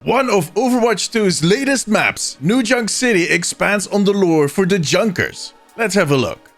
One of Overwatch 2's latest maps, New Junk City, expands on the lore for the Junkers. Let's have a look.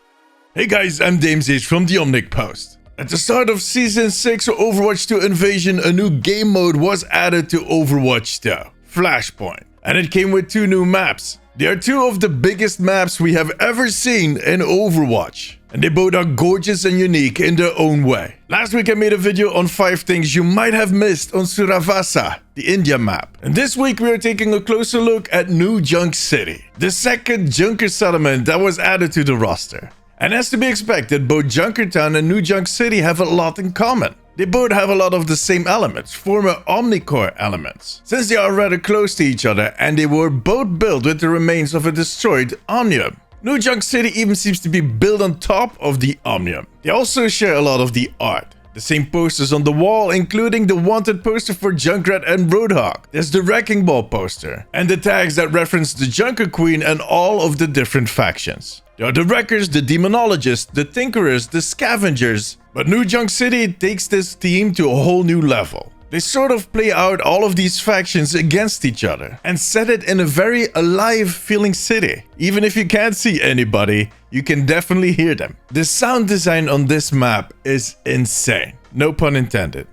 Hey guys, I'm Damesage from the Omnic Post. At the start of Season 6 of Overwatch 2 Invasion, a new game mode was added to Overwatch 2, Flashpoint. And it came with two new maps. They are two of the biggest maps we have ever seen in Overwatch. And they both are gorgeous and unique in their own way. Last week I made a video on 5 things you might have missed on Suravasa, the India map. And this week we are taking a closer look at New Junk City, the second Junker settlement that was added to the roster. And as to be expected, both Junkertown and New Junk City have a lot in common. They both have a lot of the same elements, former Omnic elements, since they are rather close to each other and they were both built with the remains of a destroyed Omnium. New Junk City even seems to be built on top of the Omnium. They also share a lot of the art. The same posters on the wall, including the wanted poster for Junkrat and Roadhog. There's the Wrecking Ball poster, and the tags that reference the Junker Queen and all of the different factions. There are the Wreckers, the Demonologists, the Tinkerers, the Scavengers. But New Junk City takes this theme to a whole new level. They sort of play out all of these factions against each other and set it in a very alive feeling city. Even if you can't see anybody, you can definitely hear them. The sound design on this map is insane. No pun intended.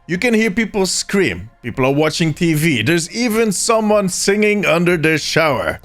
You can hear people scream, people are watching TV, there's even someone singing under their shower.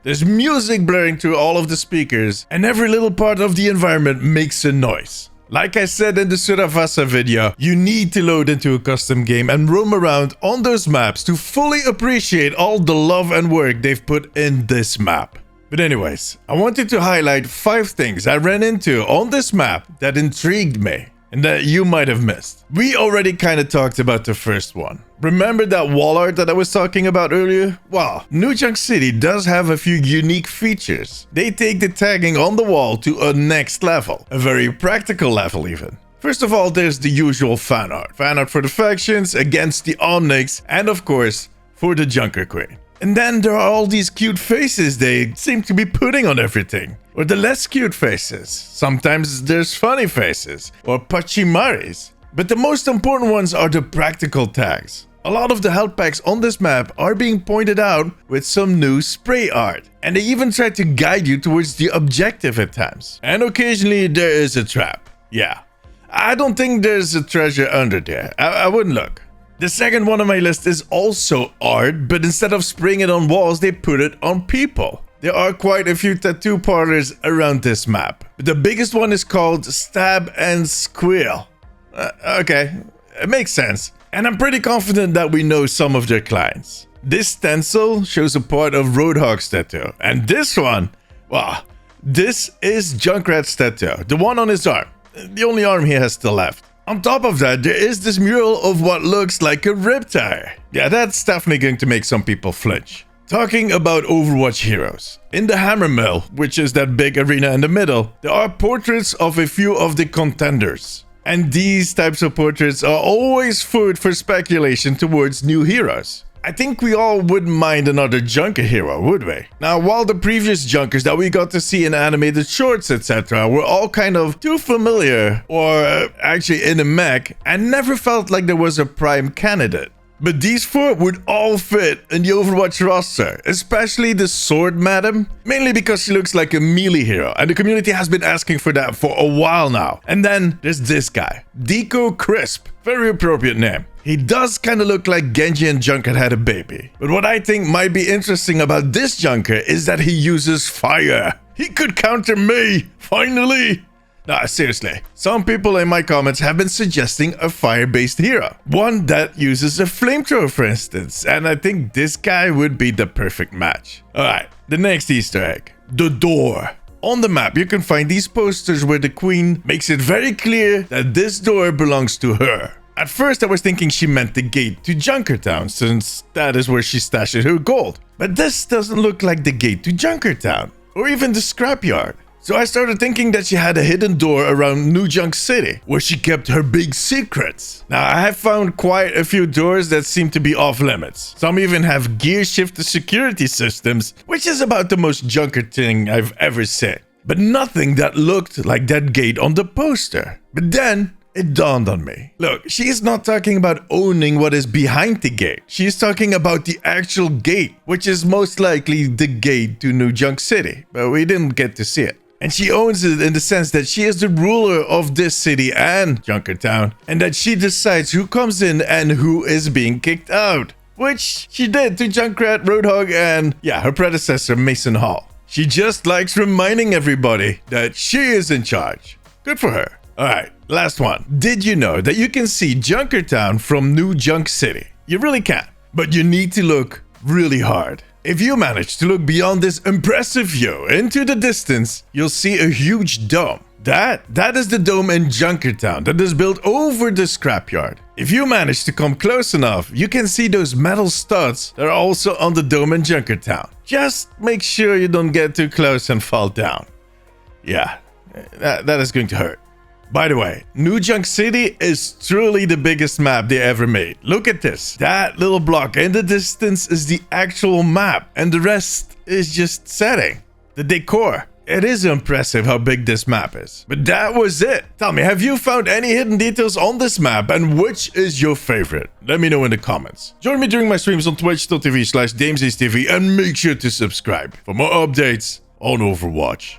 There's music blaring through all of the speakers, and every little part of the environment makes a noise. Like I said in the Suravasa video, you need to load into a custom game and roam around on those maps to fully appreciate all the love and work they've put in this map. But anyways, I wanted to highlight 5 things I ran into on this map that intrigued me and that you might have missed. We already kind of talked about the first one. Remember that wall art that I was talking about earlier? Well, New Junk City does have a few unique features. They take the tagging on the wall to a next level, a very practical level even. First of all, there's the usual fan art. Fan art for the factions, against the Omnics, and of course, for the Junker Queen. And then there are all these cute faces they seem to be putting on everything. Or the less cute faces. Sometimes there's funny faces. Or pachimaris. But the most important ones are the practical tags. A lot of the health packs on this map are being pointed out with some new spray art. And they even try to guide you towards the objective at times. And occasionally there is a trap. Yeah. I don't think there's a treasure under there. I wouldn't look. The second one on my list is also art, but instead of spraying it on walls, they put it on people. There are quite a few tattoo parlors around this map. But the biggest one is called Stab and Squeal. Okay, it makes sense. And I'm pretty confident that we know some of their clients. This stencil shows a part of Roadhog's tattoo. And this one, wow, this is Junkrat's tattoo. The one on his arm. The only arm he has still left. On top of that, there is this mural of what looks like a riptire. Yeah, that's definitely going to make some people flinch. Talking about Overwatch heroes. In the Hammer Mill, which is that big arena in the middle, there are portraits of a few of the contenders. And these types of portraits are always food for speculation towards new heroes. I think we all wouldn't mind another Junker hero, would we? Now, while the previous Junkers that we got to see in animated shorts, etc. were all kind of too familiar, or actually in a mech, I never felt like there was a prime candidate. But these 4 would all fit in the Overwatch roster, especially the Sword Madam, mainly because she looks like a melee hero, and the community has been asking for that for a while now. And then there's this guy, Deco Crisp, very appropriate name. He does kind of look like Genji and Junker had a baby. But what I think might be interesting about this Junker is that he uses fire. He could counter me, finally! Nah, seriously, some people in my comments have been suggesting a fire-based hero. One that uses a flamethrower, for instance, and I think this guy would be the perfect match. Alright, the next Easter egg. The door. On the map, you can find these posters where the Queen makes it very clear that this door belongs to her. At first, I was thinking she meant the gate to Junkertown, since that is where she stashes her gold. But this doesn't look like the gate to Junkertown, or even the scrapyard. So I started thinking that she had a hidden door around New Junk City, where she kept her big secrets. Now, I have found quite a few doors that seem to be off limits. Some even have gear shifter security systems, which is about the most Junker thing I've ever seen. But nothing that looked like that gate on the poster. But then it dawned on me. Look, she's not talking about owning what is behind the gate. She's talking about the actual gate, which is most likely the gate to New Junk City, but we didn't get to see it. And she owns it in the sense that she is the ruler of this city and Junkertown, and that she decides who comes in and who is being kicked out. Which she did to Junkrat, Roadhog, and her predecessor Mason Hall. She just likes reminding everybody that she is in charge. Good for her. Alright, last one. Did you know that you can see Junkertown from New Junk City? You really can, but you need to look really hard. If you manage to look beyond this impressive view into the distance, you'll see a huge dome. That is the dome in Junkertown that is built over the scrapyard. If you manage to come close enough, you can see those metal studs that are also on the dome in Junkertown. Just make sure you don't get too close and fall down. Yeah, that is going to hurt. By the way, New Junk City is truly the biggest map they ever made. Look at this. That little block in the distance is the actual map, and the rest is just setting. The decor. It is impressive how big this map is. But that was it. Tell me, have you found any hidden details on this map, and which is your favorite? Let me know in the comments. Join me during my streams on twitch.tv/DamesAceTV and make sure to subscribe for more updates on Overwatch.